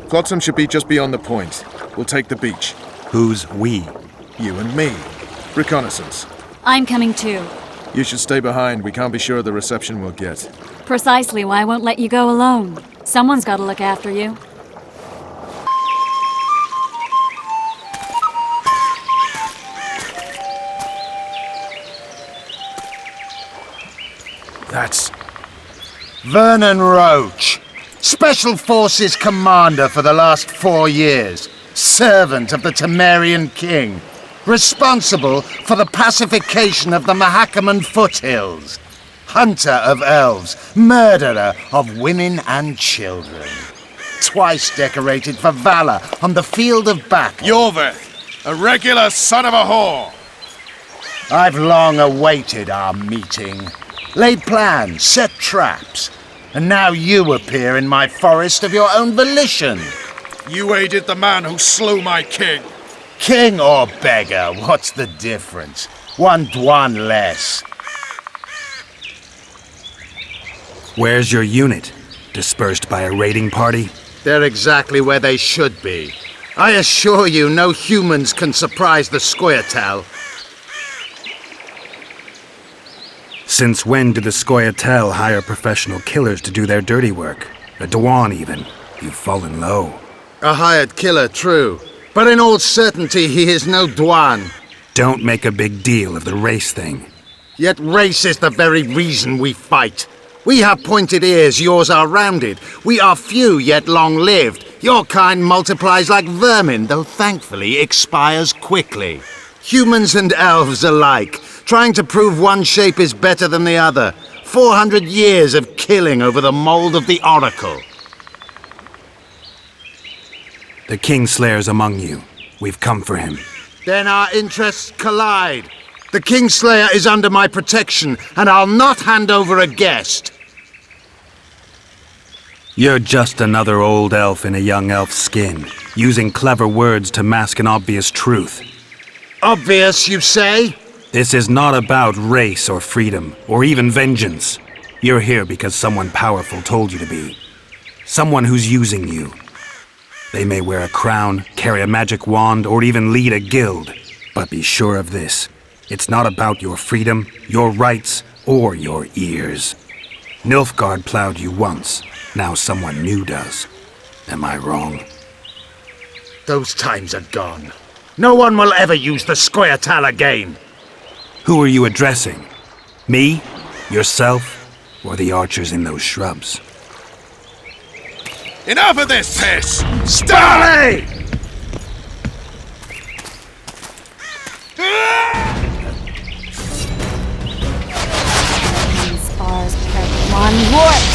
Flotsam should be just beyond the point. We'll take the beach. Who's we? You and me. Reconnaissance. I'm coming too. You should stay behind. We can't be sure of the reception we'll get. Precisely why I won't let you go alone. Someone's got to look after you. That's... Vernon Roach, Special Forces Commander for the last 4 years, servant of the Temerian King, responsible for the pacification of the Mahakaman foothills, hunter of elves, murderer of women and children, twice decorated for valor on the field of battle. Yorvith, a regular son of a whore! I've long awaited our meeting, laid plans, set traps, and now you appear in my forest of your own volition. You aided the man who slew my king. King or beggar, what's the difference? One Dwan less. Where's your unit? Dispersed by a raiding party? They're exactly where they should be. I assure you, no humans can surprise the Scoia'tael. Since when do the Scoia'tael hire professional killers to do their dirty work? A Dwan, even. You've fallen low. A hired killer, true. But in all certainty, he is no Dwan. Don't make a big deal of the race thing. Yet race is the very reason we fight. We have pointed ears, yours are rounded. We are few, yet long-lived. Your kind multiplies like vermin, though thankfully expires quickly. Humans and elves alike, trying to prove one shape is better than the other. 400 years of killing over the mold of the Oracle. The Kingslayer's among you. We've come for him. Then our interests collide. The Kingslayer is under my protection, and I'll not hand over a guest. You're just another old elf in a young elf's skin, using clever words to mask an obvious truth. Obvious, you say? This is not about race or freedom, or even vengeance. You're here because someone powerful told you to be. Someone who's using you. They may wear a crown, carry a magic wand, or even lead a guild. But be sure of this. It's not about your freedom, your rights, or your ears. Nilfgaard plowed you once. Now someone new does. Am I wrong? Those times are gone. No one will ever use the Scoia'tael again. Who are you addressing? Me? Yourself? Or the archers in those shrubs? Enough of this piss! Starley! These spars have one wart!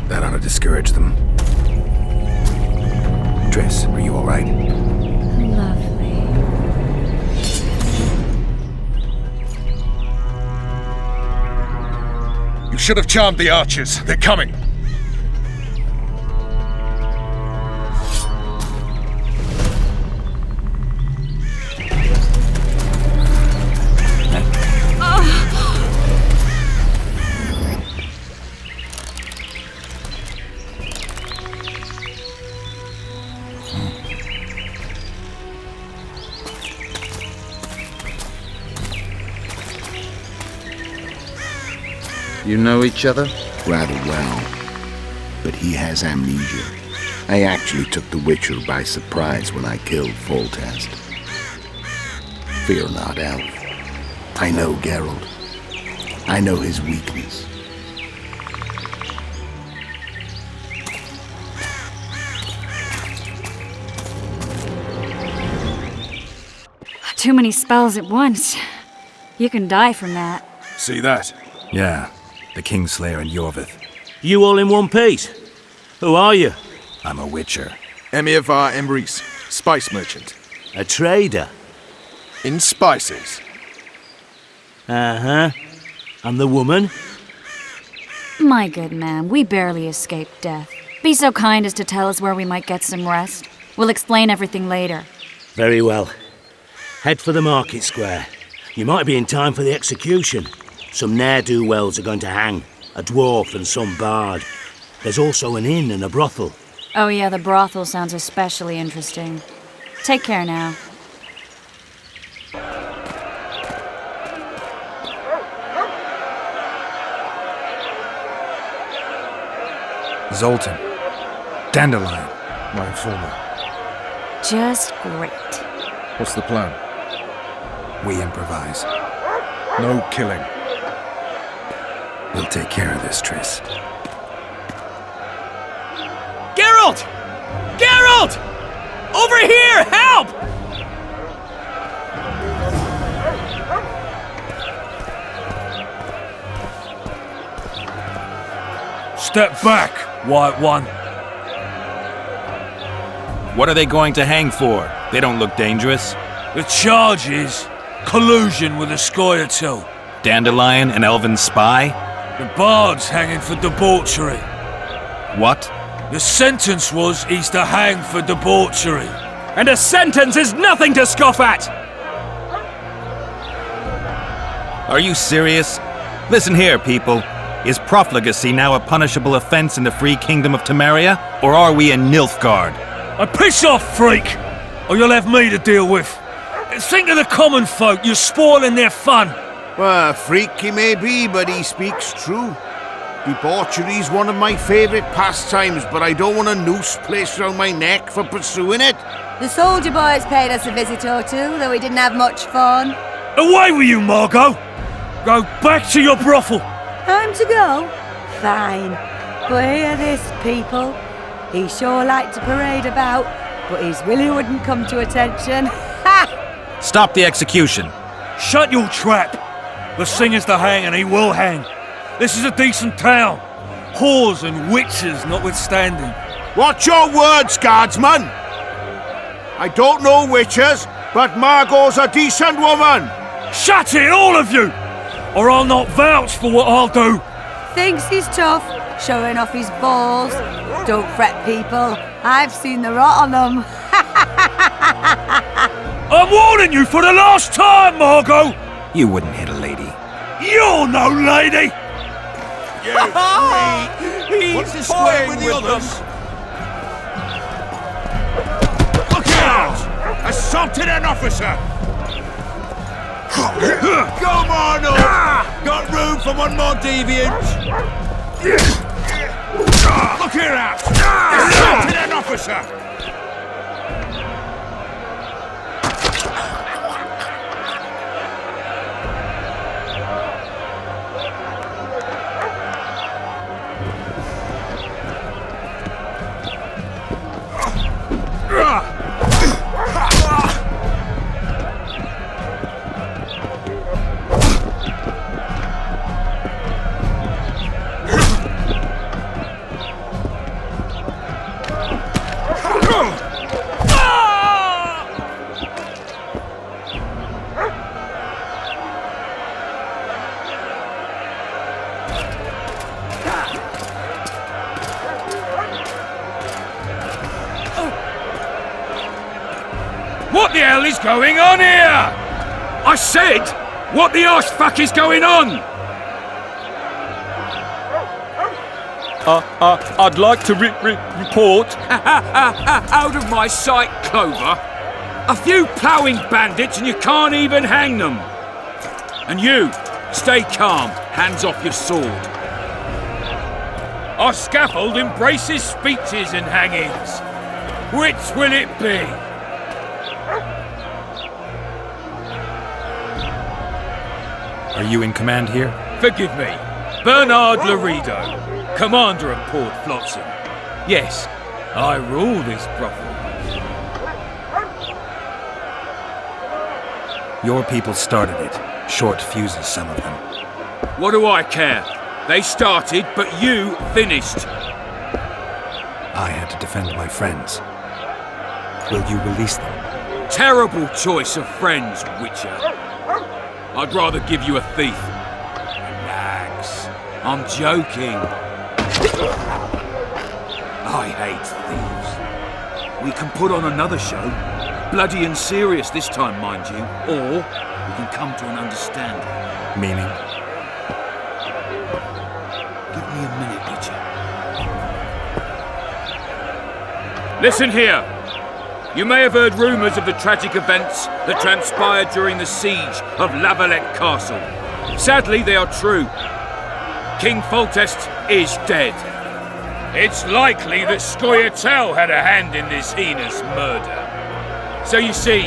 That ought to discourage them. Triss, are you all right? Lovely. You should have charmed the archers. They're coming. You know each other? Rather well, but he has amnesia. I actually took the Witcher by surprise when I killed Foltest. Fear not, Elf. I know Geralt. I know his weakness. Too many spells at once. You can die from that. See that? Yeah, the Kingslayer and Yorvith. You all in one piece? Who are you? I'm a witcher. Emiavar Emrys, spice merchant. A trader? In spices. Uh-huh. And the woman? My good man, we barely escaped death. Be so kind as to tell us where we might get some rest. We'll explain everything later. Very well. Head for the market square. You might be in time for the execution. Some ne'er-do-wells are going to hang. A dwarf and some bard. There's also an inn and a brothel. Oh yeah, the brothel sounds especially interesting. Take care now. Zoltan. Dandelion. My informer. Just great. What's the plan? We improvise. No killing. We'll take care of this, Triss. Geralt! Geralt! Over here! Help! Step back, White One. What are they going to hang for? They don't look dangerous. The charge is collusion with a Scoia'tael. Dandelion, an elven spy? The bard's hanging for debauchery. What? The sentence was he's to hang for debauchery. And a sentence is nothing to scoff at! Are you serious? Listen here, people. Is profligacy now a punishable offense in the free kingdom of Temeria? Or are we in Nilfgaard? Piss off, freak! Or you'll have me to deal with. Think of the common folk, you're spoiling their fun. Well, freak he may be, but he speaks true. Debauchery's one of my favourite pastimes, but I don't want a noose placed around my neck for pursuing it. The soldier boys paid us a visit or two, though we didn't have much fun. Away with you, Margot! Go back to your brothel. Time to go? Fine. But hear this, people. He sure liked to parade about, but his Willie wouldn't come to attention. Ha! Stop the execution. Shut your trap. The singer's to hang and he will hang. This is a decent town. Whores and witches notwithstanding. Watch your words, guardsman! I don't know witches, but Margot's a decent woman! Shut it, all of you! Or I'll not vouch for what I'll do. Thinks he's tough, showing off his balls. Don't fret, people. I've seen the rot on them. I'm warning you for the last time, Margot! You wouldn't hit a lady. You're no lady! He's the square with the others? Look out! Assaulted an officer! Come on up! Got room for one more deviant? Look here out! Assaulted an officer! What the hell is going on here? I said, what the arse fuck is going on? I'd like to report. Out of my sight, Clover. A few ploughing bandits and you can't even hang them. And you, stay calm, hands off your sword. Our scaffold embraces speeches and hangings. Which will it be? Are you in command here? Forgive me. Bernard Laredo, commander of Port Flotsam. Yes, I rule this brothel. Your people started it. Short fuses, some of them. What do I care? They started, but you finished. I had to defend my friends. Will you release them? Terrible choice of friends, Witcher. I'd rather give you a thief. Relax. I'm joking. I hate thieves. We can put on another show. Bloody and serious this time, mind you. Or we can come to an understanding. Meaning? Give me a minute, Witcher. Listen here. You may have heard rumours of the tragic events that transpired during the siege of Lavalette Castle. Sadly, they are true. King Foltest is dead. It's likely that Scoia'tael had a hand in this heinous murder. So you see,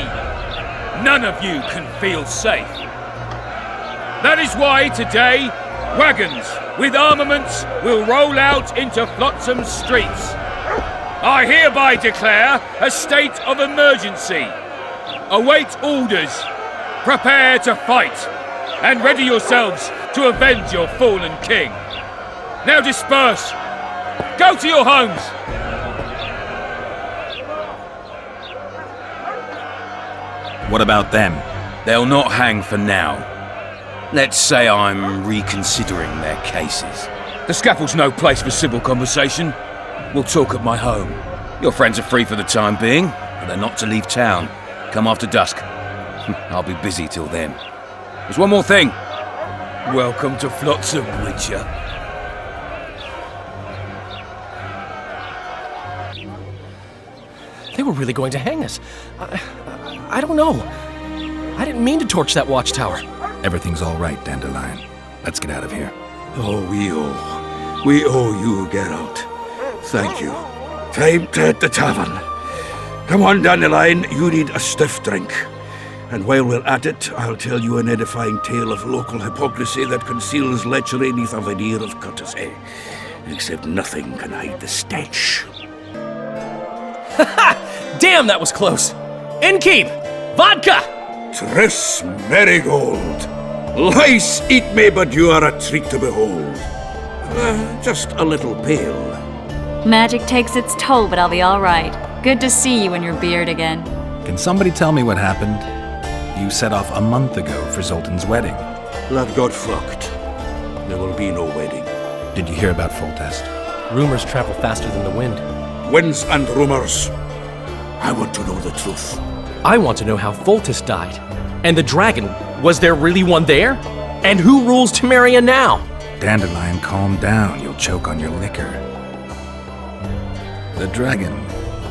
none of you can feel safe. That is why today, wagons with armaments will roll out into Flotsam's streets. I hereby declare a state of emergency. Await orders. Prepare to fight. And ready yourselves to avenge your fallen king. Now disperse. Go to your homes. What about them? They'll not hang for now. Let's say I'm reconsidering their cases. The scaffold's no place for civil conversation. We'll talk at my home. Your friends are free for the time being, but they're not to leave town. Come after dusk. I'll be busy till then. There's one more thing. Welcome to Flotsam, Witcher. They were really going to hang us. I don't know. I didn't mean to torch that watchtower. Everything's all right, Dandelion. Let's get out of here. Oh, we owe you, Geralt. Thank you. Time to hit the tavern. Come on, Dandelion, you need a stiff drink. And while we're at it, I'll tell you an edifying tale of local hypocrisy that conceals lechery neath a veneer of courtesy. Except nothing can hide the stench. Damn, that was close. Innkeep! Vodka! Triss Marigold! Lice eat me, but you are a treat to behold. Just a little pale. Magic takes its toll, but I'll be all right. Good to see you in your beard again. Can somebody tell me what happened? You set off a month ago for Zoltan's wedding. That got fucked. There will be no wedding. Did you hear about Foltest? Rumors travel faster than the wind. Winds and rumors. I want to know the truth. I want to know how Foltest died. And the dragon, was there really one there? And who rules Temeria now? Dandelion, calm down. You'll choke on your liquor. The dragon.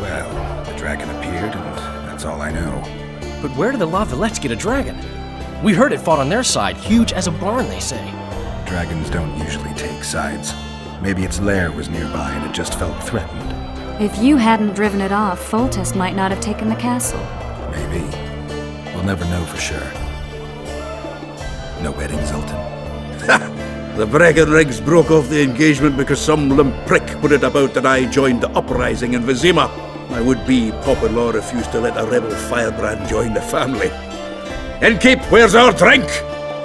Well, the dragon appeared, and that's all I know. But where did the Lavalettes get a dragon? We heard it fought on their side, huge as a barn, they say. Dragons don't usually take sides. Maybe its lair was nearby and it just felt threatened. If you hadn't driven it off, Foltest might not have taken the castle. Maybe. We'll never know for sure. No wedding, Zoltan? The Breckenrigs broke off the engagement because some limp prick put it about that I joined the uprising in Vizima. My would-be pop-in-law refused to let a rebel firebrand join the family. Innkeep, where's our drink?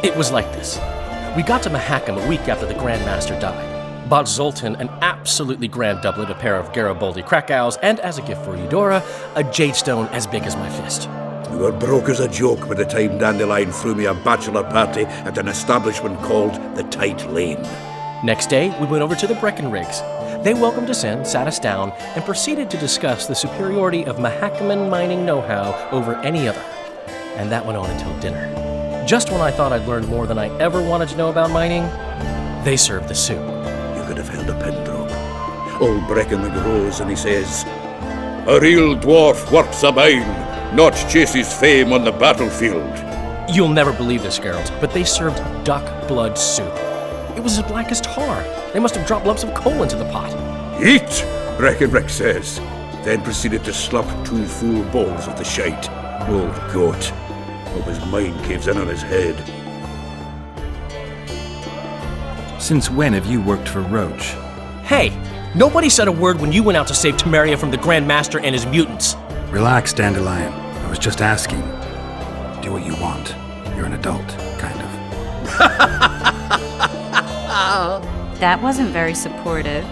It was like this. We got to Mahakam a week after the Grand Master died. Bought Zoltan an absolutely grand doublet, a pair of Garibaldi Krakau's, and as a gift for Eudora, a jade stone as big as my fist. We were broke as a joke by the time Dandelion threw me a bachelor party at an establishment called the Tight Lane. Next day, we went over to the Breckenrigs. They welcomed us in, sat us down, and proceeded to discuss the superiority of Mahakaman mining know-how over any other. And that went on until dinner. Just when I thought I'd learned more than I ever wanted to know about mining, they served the soup. You could have held a pin drop. Old Breckenrig rose and he says, "A real dwarf works a mine, not chases fame on the battlefield." You'll never believe this, Geralt, but they served duck blood soup. It was as black as tar. They must have dropped lumps of coal into the pot. "Eat," Breckenrick says, then proceeded to slurp 2 full bowls of the shite. Old goat. Hope his mind caves in on his head. Since when have you worked for Roach? Hey, nobody said a word when you went out to save Temeria from the Grand Master and his mutants. Relax, Dandelion. I was just asking. Do what you want. You're an adult, kind of. That wasn't very supportive.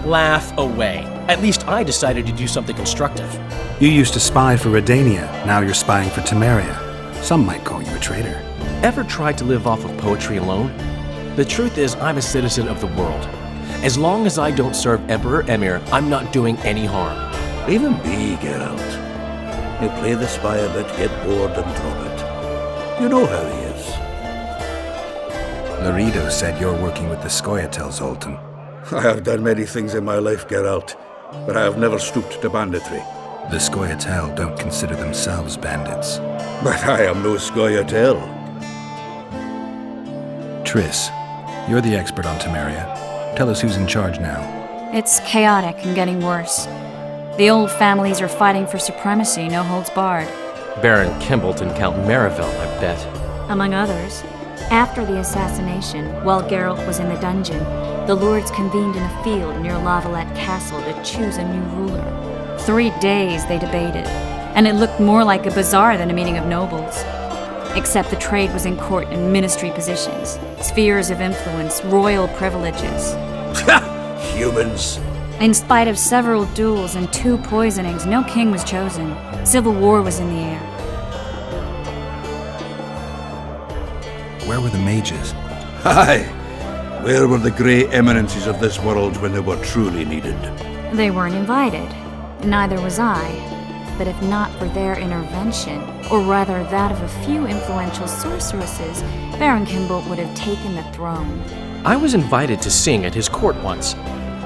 Laugh away. At least I decided to do something constructive. You used to spy for Redania. Now you're spying for Temeria. Some might call you a traitor. Ever tried to live off of poetry alone? The truth is, I'm a citizen of the world. As long as I don't serve Emperor Emir, I'm not doing any harm. Leave him be, Geralt. He'll play the spy a bit, get bored and drop it. You know how he is. Laredo said you're working with the Scoia'tael, Zoltan. I have done many things in my life, Geralt, but I have never stooped to banditry. The Scoia'tael don't consider themselves bandits. But I am no Scoia'tael. Triss, you're the expert on Temeria. Tell us who's in charge now. It's chaotic and getting worse. The old families are fighting for supremacy, no holds barred. Baron Kimbolt and Count Marivel, I bet. Among others. After the assassination, while Geralt was in the dungeon, the lords convened in a field near Lavalette Castle to choose a new ruler. 3 days they debated, and it looked more like a bazaar than a meeting of nobles. Except the trade was in court and ministry positions, spheres of influence, royal privileges. Humans. In spite of several duels and 2 poisonings, no king was chosen. Civil war was in the air. Where were the mages? Aye. Where were the grey eminences of this world when they were truly needed? They weren't invited. Neither was I. But if not for their intervention, or rather that of a few influential sorceresses, Baron Kimbolt would have taken the throne. I was invited to sing at his court once.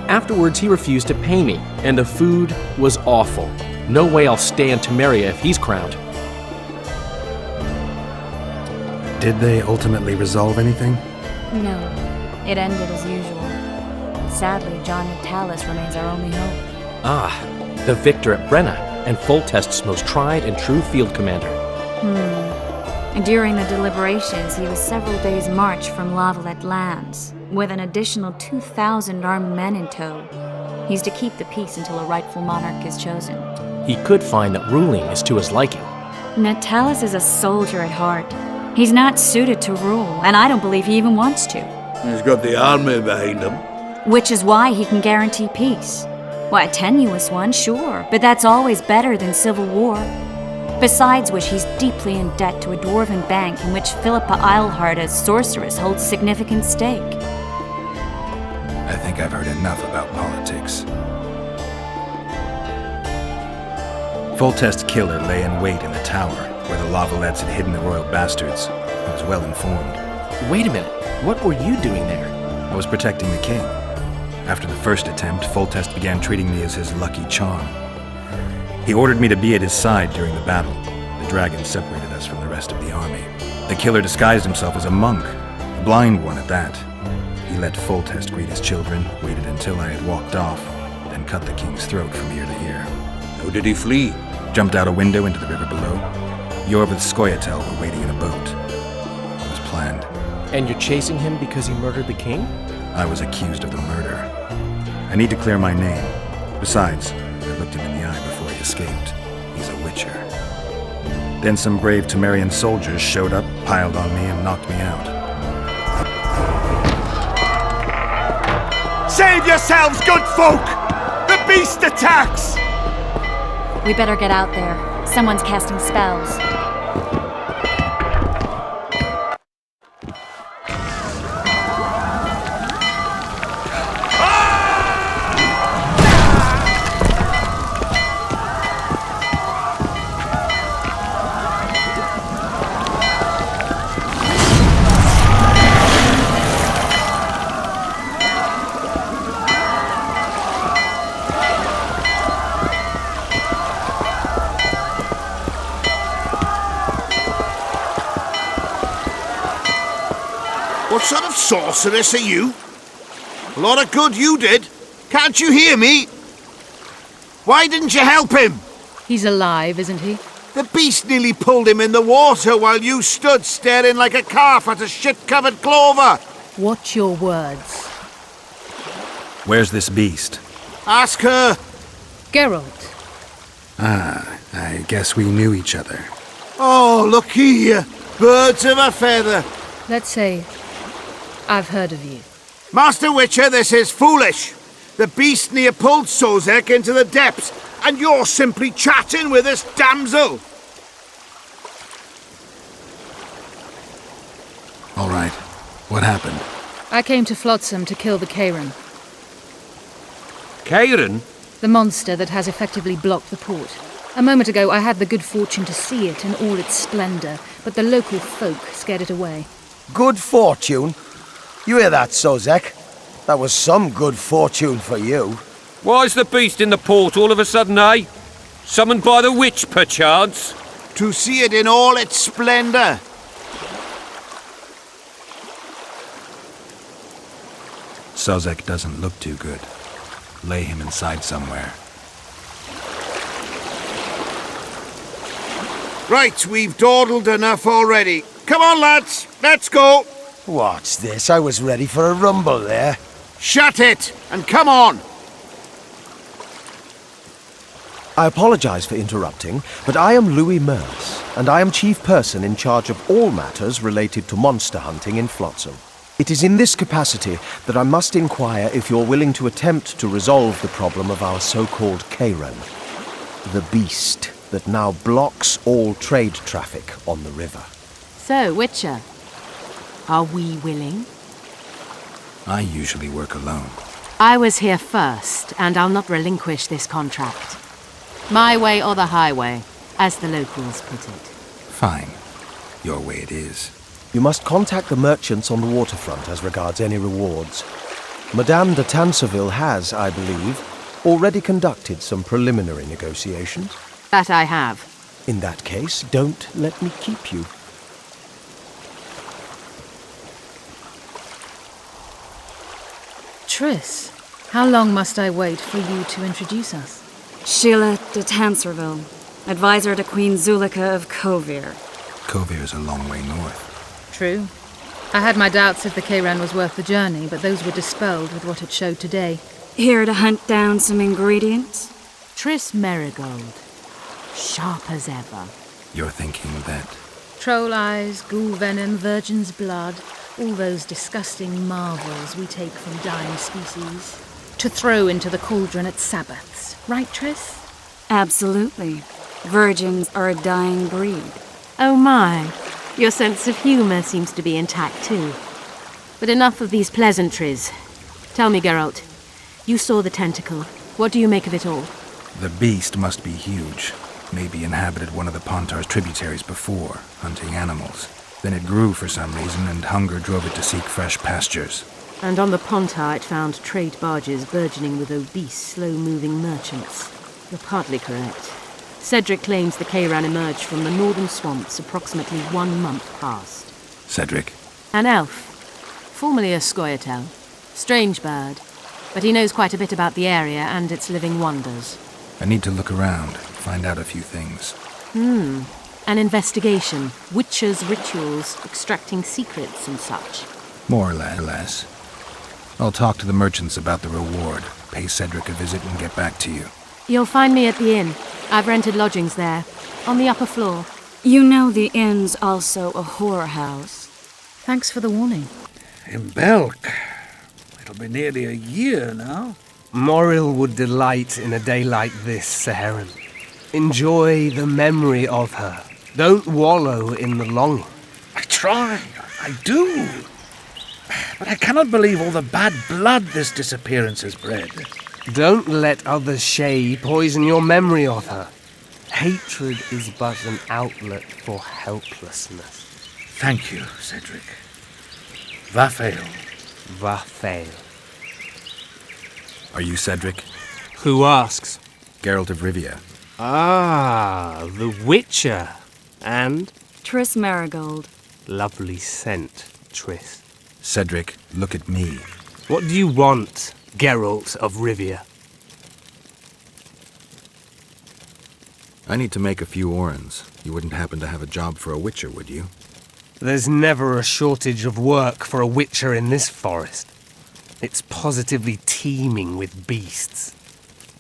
Afterwards, he refused to pay me, and the food was awful. No way I'll stay in Temeria if he's crowned. Did they ultimately resolve anything? No, it ended as usual. Sadly, John Natalis remains our only hope. Ah, the victor at Brenna, and Foltest's most tried and true field commander. During the deliberations, he was several days' march from Lavalette lands, with an additional 2,000 armed men in tow. He's to keep the peace until a rightful monarch is chosen. He could find that ruling is to his liking. Natalis is a soldier at heart. He's not suited to rule, and I don't believe he even wants to. He's got the army behind him. Which is why he can guarantee peace. Why, a tenuous one, sure, but that's always better than civil war. Besides which, he's deeply in debt to a dwarven bank in which Philippa Eilhart, as sorceress, holds significant stake. I think I've heard enough about politics. Foltest's killer lay in wait in the tower, where the Lavalettes had hidden the royal bastards. I was well informed. Wait a minute, what were you doing there? I was protecting the king. After the first attempt, Foltest began treating me as his lucky charm. He ordered me to be at his side during the battle. The dragon separated us from the rest of the army. The killer disguised himself as a monk, a blind one at that. He let Foltest greet his children, waited until I had walked off, then cut the king's throat from ear to ear. How did he flee? Jumped out a window into the river below. Yorv with Scoia'tael were waiting in a boat. It was planned. And you're chasing him because he murdered the king? I was accused of the murder. I need to clear my name. Besides, I looked him in the eye before he escaped. He's a witcher. Then some brave Temerian soldiers showed up, piled on me, and knocked me out. Save yourselves, good folk! The beast attacks! We better get out there. Someone's casting spells. What sort of sorceress are you? A lot of good you did. Can't you hear me? Why didn't you help him? He's alive, isn't he? The beast nearly pulled him in the water while you stood staring like a calf at a shit-covered clover. Watch your words. Where's this beast? Ask her. Geralt. Ah, I guess we knew each other. Oh, look here. Birds of a feather. Let's say I've heard of you. Master Witcher, this is foolish. The beast near pulled Sozek into the depths, and you're simply chatting with this damsel. All right. What happened? I came to Flotsam to kill the Kairan, Kairan? the monster that has effectively blocked the port. A moment ago, I had the good fortune to see it in all its splendor, but the local folk scared it away. Good fortune? You hear that, Sozek? That was some good fortune for you. Why's the beast in the port all of a sudden, eh? Summoned by the witch, perchance? To see it in all its splendor. Sozek doesn't look too good. Lay him inside somewhere. Right, we've dawdled enough already. Come on, lads, let's go. What's this? I was ready for a rumble there. Shut it, and come on. I apologize for interrupting, but I am Louis Merce, and I am chief person in charge of all matters related to monster hunting in Flotsam. It is in this capacity that I must inquire if you're willing to attempt to resolve the problem of our so-called Karen, the beast that now blocks all trade traffic on the river. So, Witcher, are we willing? I usually work alone. I was here first, and I'll not relinquish this contract. My way or the highway, as the locals put it. Fine. Your way it is. You must contact the merchants on the waterfront as regards any rewards. Madame de Tanserville has, I believe, already conducted some preliminary negotiations. That I have. In that case, don't let me keep you. Triss, how long must I wait for you to introduce us? Sheila de Tanserville, advisor to Queen Zulika of Kovir. Kovir's a long way north. True. I had my doubts if the Kayran was worth the journey, but those were dispelled with what it showed today. Here to hunt down some ingredients? Triss Marigold. Sharp as ever. You're thinking that... Troll eyes, ghoul venom, virgin's blood, all those disgusting marvels we take from dying species, to throw into the cauldron at Sabbaths. Right, Triss? Absolutely. Virgins are a dying breed. Oh my. Your sense of humour seems to be intact too. But enough of these pleasantries. Tell me, Geralt, you saw the tentacle. What do you make of it all? The beast must be huge. Maybe inhabited one of the Pontar's tributaries before, hunting animals. Then it grew for some reason, and hunger drove it to seek fresh pastures. And on the Pontar it found trade barges burgeoning with obese, slow-moving merchants. You're partly correct. Cedric claims the Kayran emerged from the northern swamps approximately 1 month past. Cedric? An elf. Formerly a Scoia'tael. Strange bird. But he knows quite a bit about the area and its living wonders. I need to look around, find out a few things. An investigation. Witchers' rituals, extracting secrets and such. More or less. I'll talk to the merchants about the reward, pay Cedric a visit and get back to you. You'll find me at the inn. I've rented lodgings there, on the upper floor. You know the inn's also a whorehouse. Thanks for the warning. In Belk. It'll be nearly a year now. Moril would delight in a day like this, Saharan. Enjoy the memory of her. Don't wallow in the longing. I try. I do. But I cannot believe all the bad blood this disappearance has bred. Don't let others' shade poison your memory of her. Hatred is but an outlet for helplessness. Thank you, Cedric. Vafael. Vafael. Are you Cedric? Who asks? Geralt of Rivia. Ah, the Witcher. And? Triss Marigold. Lovely scent, Triss. Cedric, look at me. What do you want, Geralt of Rivia? I need to make a few orens. You wouldn't happen to have a job for a witcher, would you? There's never a shortage of work for a witcher in this forest. It's positively teeming with beasts.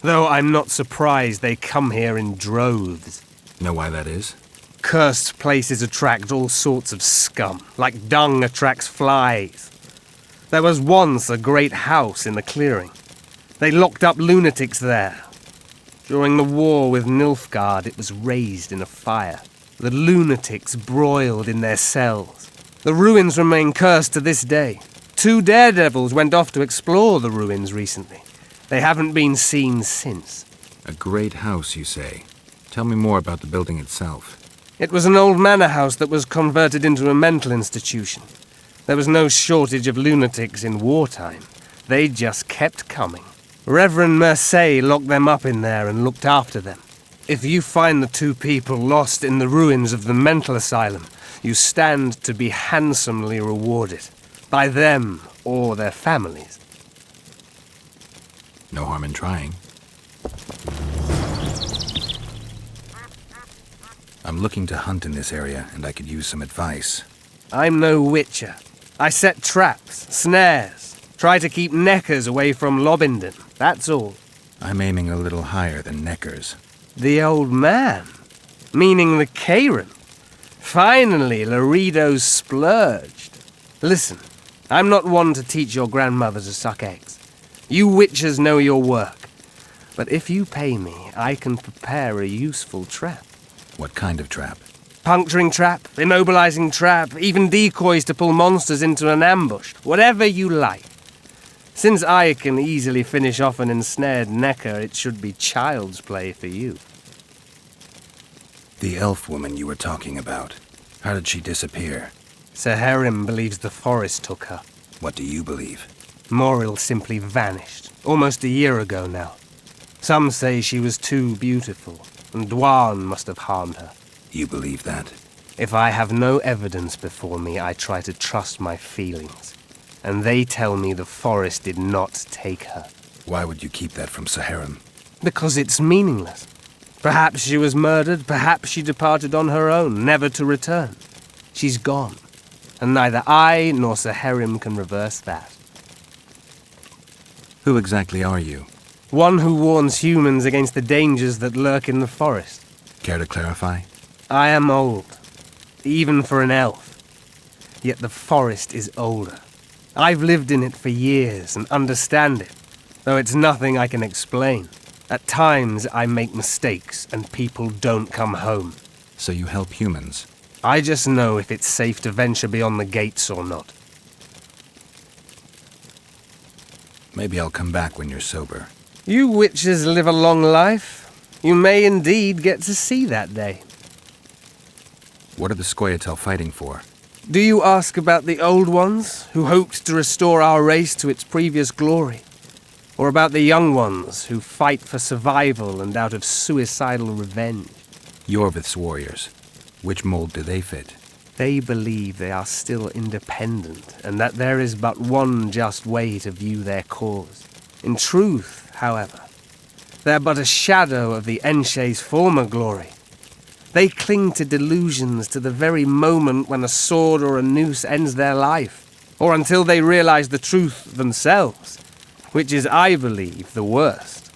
Though I'm not surprised they come here in droves. Know why that is? Cursed places attract all sorts of scum, like dung attracts flies. There was once a great house in the clearing. They locked up lunatics there. During the war with Nilfgaard, it was raised in a fire. The lunatics broiled in their cells. The ruins remain cursed to this day. 2 daredevils went off to explore the ruins recently. They haven't been seen since. A great house, you say? Tell me more about the building itself. It was an old manor house that was converted into a mental institution. There was no shortage of lunatics in wartime. They just kept coming. Reverend Mercier locked them up in there and looked after them. If you find the two people lost in the ruins of the mental asylum, you stand to be handsomely rewarded. By them or their families. No harm in trying. I'm looking to hunt in this area, and I could use some advice. I'm no witcher. I set traps, snares, try to keep neckers away from Lobindon, that's all. I'm aiming a little higher than neckers. The old man? Meaning the Karen? Finally, Laredo's splurged. Listen, I'm not one to teach your grandmother to suck eggs. You witchers know your work. But if you pay me, I can prepare a useful trap. What kind of trap? Puncturing trap, immobilizing trap, even decoys to pull monsters into an ambush. Whatever you like. Since I can easily finish off an ensnared necker, it should be child's play for you. The elf woman you were talking about. How did she disappear? Sir Herim believes the forest took her. What do you believe? Moril simply vanished, almost a year ago now. Some say she was too beautiful, and Dwan must have harmed her. You believe that? If I have no evidence before me, I try to trust my feelings. And they tell me the forest did not take her. Why would you keep that from Saharim? Because it's meaningless. Perhaps she was murdered, perhaps she departed on her own, never to return. She's gone, and neither I nor Saharim can reverse that. Who exactly are you? One who warns humans against the dangers that lurk in the forest. Care to clarify? I am old, even for an elf. Yet the forest is older. I've lived in it for years and understand it, though it's nothing I can explain. At times I make mistakes and people don't come home. So you help humans? I just know if it's safe to venture beyond the gates or not. Maybe I'll come back when you're sober. You witches live a long life. You may indeed get to see that day. What are the Scoia'tael fighting for? Do you ask about the old ones, who hoped to restore our race to its previous glory? Or about the young ones, who fight for survival and out of suicidal revenge? Yorvith's warriors. Which mold do they fit? They believe they are still independent, and that there is but one just way to view their cause. In truth, however, they're but a shadow of the Enshe's former glory. They cling to delusions to the very moment when a sword or a noose ends their life, or until they realize the truth themselves, which is, I believe, the worst.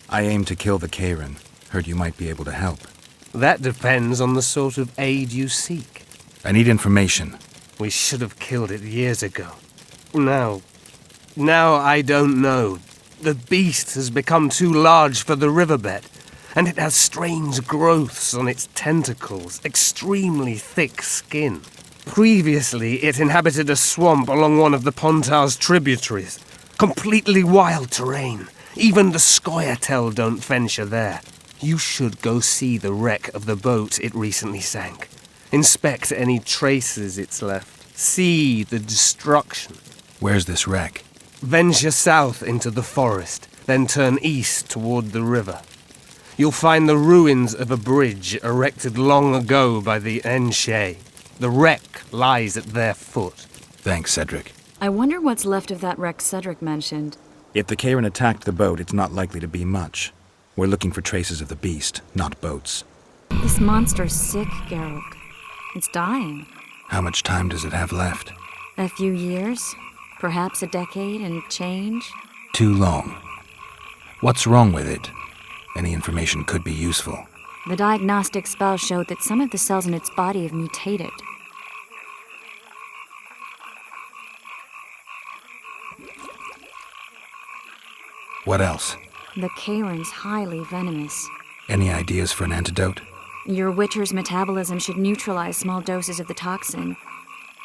I aim to kill the Karen. Heard you might be able to help. That depends on the sort of aid you seek. I need information. We should have killed it years ago. Now I don't know. The beast has become too large for the riverbed, and it has strange growths on its tentacles, extremely thick skin. Previously, it inhabited a swamp along one of the Pontar's tributaries. Completely wild terrain. Even the Scoia'tael don't venture there. You should go see the wreck of the boat it recently sank. Inspect any traces it's left. See the destruction. Where's this wreck? Venture south into the forest, then turn east toward the river. You'll find the ruins of a bridge erected long ago by the Enshe. The wreck lies at their foot. Thanks, Cedric. I wonder what's left of that wreck Cedric mentioned. If the Karen attacked the boat, it's not likely to be much. We're looking for traces of the beast, not boats. This monster's sick, Geralt. It's dying. How much time does it have left? A few years? Perhaps a decade and change? Too long. What's wrong with it? Any information could be useful. The diagnostic spell showed that some of the cells in its body have mutated. What else? The Karen's highly venomous. Any ideas for an antidote? Your Witcher's metabolism should neutralize small doses of the toxin.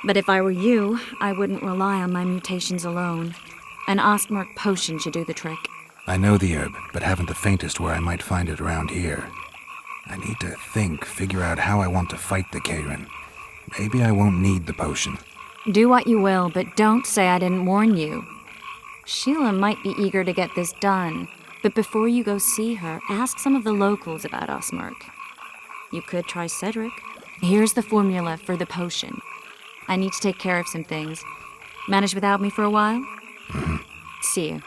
But if I were you, I wouldn't rely on my mutations alone. An Ostmark potion should do the trick. I know the herb, but haven't the faintest where I might find it around here. I need to figure out how I want to fight the Karen. Maybe I won't need the potion. Do what you will, but don't say I didn't warn you. Sheila might be eager to get this done, but before you go see her, ask some of the locals about Osmark. You could try Cedric. Here's the formula for the potion. I need to take care of some things. Manage without me for a while? See you.